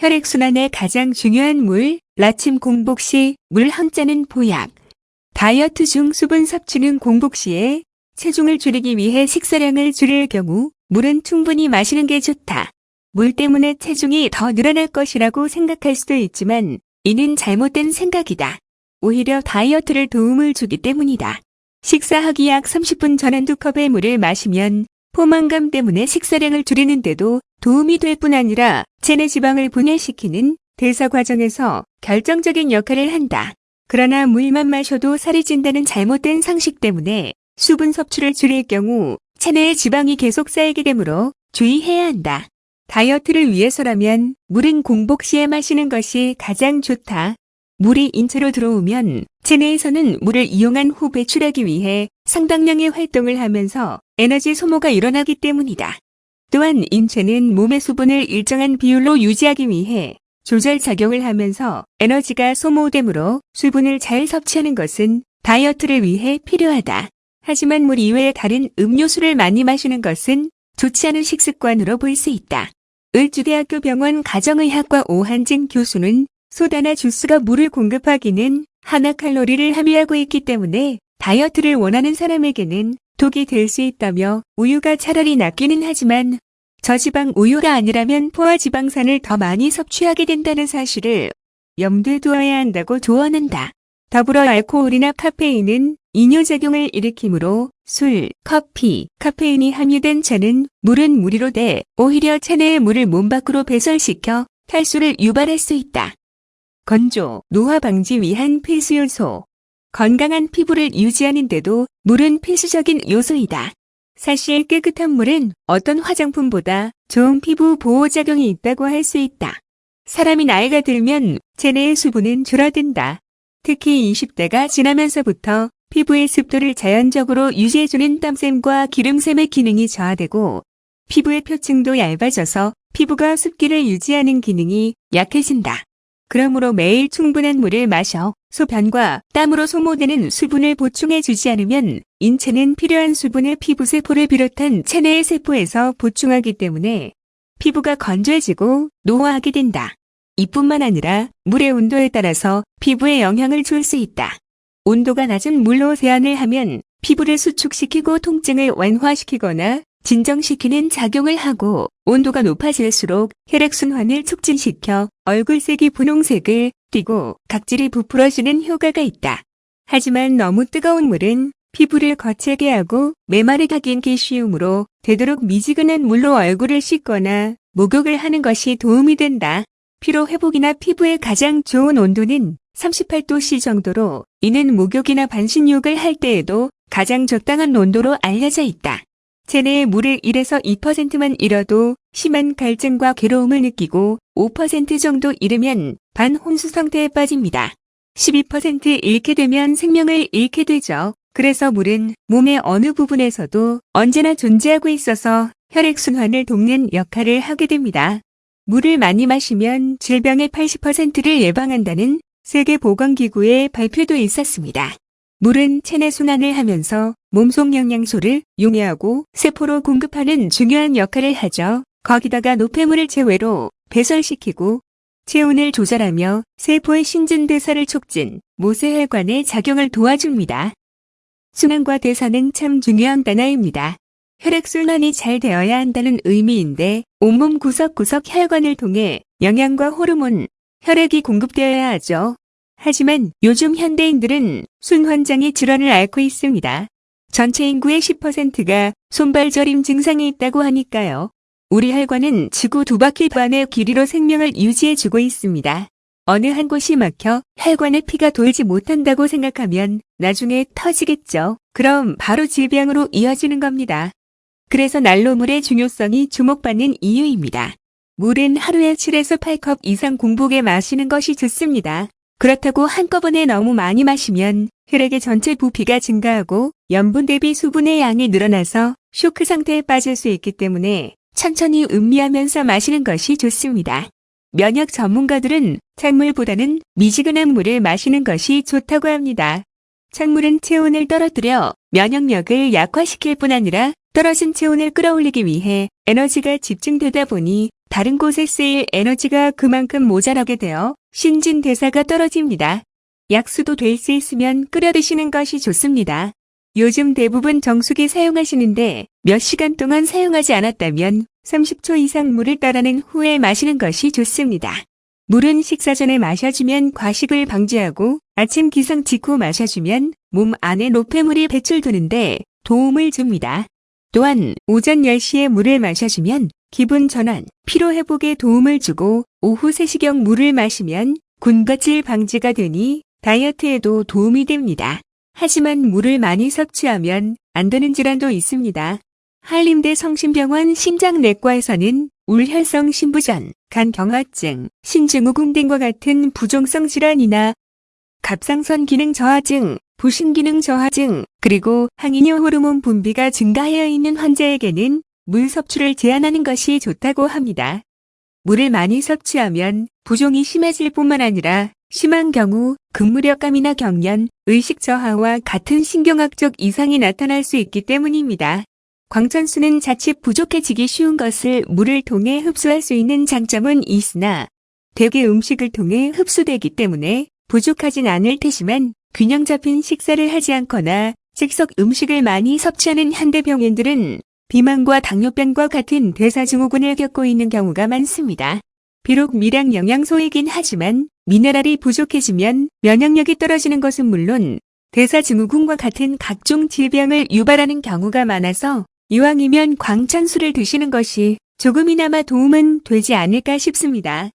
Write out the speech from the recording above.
혈액순환에 가장 중요한 물, 아침 공복 시 물 한 잔은 보약. 다이어트 중 수분 섭취는 공복 시에 체중을 줄이기 위해 식사량을 줄일 경우 물은 충분히 마시는 게 좋다. 물 때문에 체중이 더 늘어날 것이라고 생각할 수도 있지만 이는 잘못된 생각이다. 오히려 다이어트를 도움을 주기 때문이다. 식사하기 약 30분 전 한두 컵의 물을 마시면 포만감 때문에 식사량을 줄이는데도 도움이 될 뿐 아니라 체내 지방을 분해시키는 대사 과정에서 결정적인 역할을 한다. 그러나 물만 마셔도 살이 찐다는 잘못된 상식 때문에 수분 섭취를 줄일 경우 체내에 지방이 계속 쌓이게 되므로 주의해야 한다. 다이어트를 위해서라면 물은 공복 시에 마시는 것이 가장 좋다. 물이 인체로 들어오면 체내에서는 물을 이용한 후 배출하기 위해 상당량의 활동을 하면서 에너지 소모가 일어나기 때문이다. 또한 인체는 몸의 수분을 일정한 비율로 유지하기 위해 조절 작용을 하면서 에너지가 소모되므로 수분을 잘 섭취하는 것은 다이어트를 위해 필요하다. 하지만 물 이외에 다른 음료수를 많이 마시는 것은 좋지 않은 식습관으로 볼 수 있다. 을주대학교 병원 가정의학과 오한진 교수는 소다나 주스가 물을 공급하기는 하나 칼로리를 함유하고 있기 때문에 다이어트를 원하는 사람에게는 독이 될 수 있다며 우유가 차라리 낫기는 하지만 저지방 우유가 아니라면 포화지방산을 더 많이 섭취하게 된다는 사실을 염두에 두어야 한다고 조언한다. 더불어 알코올이나 카페인은 이뇨작용을 일으키므로 술, 커피, 카페인이 함유된 차는 물은 무리로 돼 오히려 체내의 물을 몸 밖으로 배설시켜 탈수를 유발할 수 있다. 건조, 노화 방지 위한 필수 요소. 건강한 피부를 유지하는 데도 물은 필수적인 요소이다. 사실 깨끗한 물은 어떤 화장품보다 좋은 피부 보호작용이 있다고 할 수 있다. 사람이 나이가 들면 체내의 수분은 줄어든다. 특히 20대가 지나면서부터 피부의 습도를 자연적으로 유지해주는 땀샘과 기름샘의 기능이 저하되고 피부의 표층도 얇아져서 피부가 습기를 유지하는 기능이 약해진다. 그러므로 매일 충분한 물을 마셔 소변과 땀으로 소모되는 수분을 보충해주지 않으면 인체는 필요한 수분을 피부세포를 비롯한 체내의 세포에서 보충하기 때문에 피부가 건조해지고 노화하게 된다. 이뿐만 아니라 물의 온도에 따라서 피부에 영향을 줄 수 있다. 온도가 낮은 물로 세안을 하면 피부를 수축시키고 통증을 완화시키거나 진정시키는 작용을 하고 온도가 높아질수록 혈액순환을 촉진시켜 얼굴색이 분홍색을 띠고 각질이 부풀어지는 효과가 있다. 하지만 너무 뜨거운 물은 피부를 거칠게 하고 메마르게 하기 쉬우므로 되도록 미지근한 물로 얼굴을 씻거나 목욕을 하는 것이 도움이 된다. 피로 회복이나 피부에 가장 좋은 온도는 38도C 정도로 이는 목욕이나 반신욕을 할 때에도 가장 적당한 온도로 알려져 있다. 체내에 물을 1에서 2%만 잃어도 심한 갈증과 괴로움을 느끼고 5% 정도 잃으면 반혼수 상태에 빠집니다. 12% 잃게 되면 생명을 잃게 되죠. 그래서 물은 몸의 어느 부분에서도 언제나 존재하고 있어서 혈액순환을 돕는 역할을 하게 됩니다. 물을 많이 마시면 질병의 80%를 예방한다는 세계보건기구의 발표도 있었습니다. 물은 체내 순환을 하면서 몸속 영양소를 용해하고 세포로 공급하는 중요한 역할을 하죠. 거기다가 노폐물을 체외로 배설시키고 체온을 조절하며 세포의 신진대사를 촉진, 모세혈관의 작용을 도와줍니다. 순환과 대사는 참 중요한 단어입니다. 혈액순환이 잘 되어야 한다는 의미인데 온몸 구석구석 혈관을 통해 영양과 호르몬, 혈액이 공급되어야 하죠. 하지만 요즘 현대인들은 순환장애 질환을 앓고 있습니다. 전체 인구의 10%가 손발저림 증상이 있다고 하니까요. 우리 혈관은 지구 2바퀴 반의 길이로 생명을 유지해주고 있습니다. 어느 한 곳이 막혀 혈관에 피가 돌지 못한다고 생각하면 나중에 터지겠죠. 그럼 바로 질병으로 이어지는 겁니다. 그래서 난로 물의 중요성이 주목받는 이유입니다. 물은 하루에 7에서 8컵 이상 공복에 마시는 것이 좋습니다. 그렇다고 한꺼번에 너무 많이 마시면 혈액의 전체 부피가 증가하고 염분 대비 수분의 양이 늘어나서 쇼크 상태에 빠질 수 있기 때문에 천천히 음미하면서 마시는 것이 좋습니다. 면역 전문가들은 찬물보다는 미지근한 물을 마시는 것이 좋다고 합니다. 찬물은 체온을 떨어뜨려 면역력을 약화시킬 뿐 아니라 떨어진 체온을 끌어올리기 위해 에너지가 집중되다 보니 다른 곳에 쓰일 에너지가 그만큼 모자라게 되어 신진대사가 떨어집니다. 약수도 될 수 있으면 끓여 드시는 것이 좋습니다. 요즘 대부분 정수기 사용하시는데 몇 시간 동안 사용하지 않았다면 30초 이상 물을 따라낸 후에 마시는 것이 좋습니다. 물은 식사 전에 마셔주면 과식을 방지하고 아침 기상 직후 마셔주면 몸 안에 노폐물이 배출되는데 도움을 줍니다. 또한 오전 10시에 물을 마셔주면 기분 전환, 피로 회복에 도움을 주고 오후 3시경 물을 마시면 군것질 방지가 되니 다이어트에도 도움이 됩니다. 하지만 물을 많이 섭취하면 안 되는 질환도 있습니다. 한림대 성심병원 심장내과에서는 울혈성 심부전, 간경화증, 신증후군 등과 같은 부종성 질환이나 갑상선 기능 저하증, 부신 기능 저하증, 그리고 항이뇨 호르몬 분비가 증가하여 있는 환자에게는 물 섭취를 제한하는 것이 좋다고 합니다. 물을 많이 섭취하면 부종이 심해질 뿐만 아니라 심한 경우 근무력감이나 경련, 의식 저하와 같은 신경학적 이상이 나타날 수 있기 때문입니다. 광천수는 자칫 부족해지기 쉬운 것을 물을 통해 흡수할 수 있는 장점은 있으나 대개 음식을 통해 흡수되기 때문에 부족하진 않을 테지만 균형 잡힌 식사를 하지 않거나 즉석 음식을 많이 섭취하는 현대병인들은 비만과 당뇨병과 같은 대사증후군을 겪고 있는 경우가 많습니다. 비록 미량 영양소이긴 하지만 미네랄이 부족해지면 면역력이 떨어지는 것은 물론 대사증후군과 같은 각종 질병을 유발하는 경우가 많아서 이왕이면 광천수를 드시는 것이 조금이나마 도움은 되지 않을까 싶습니다.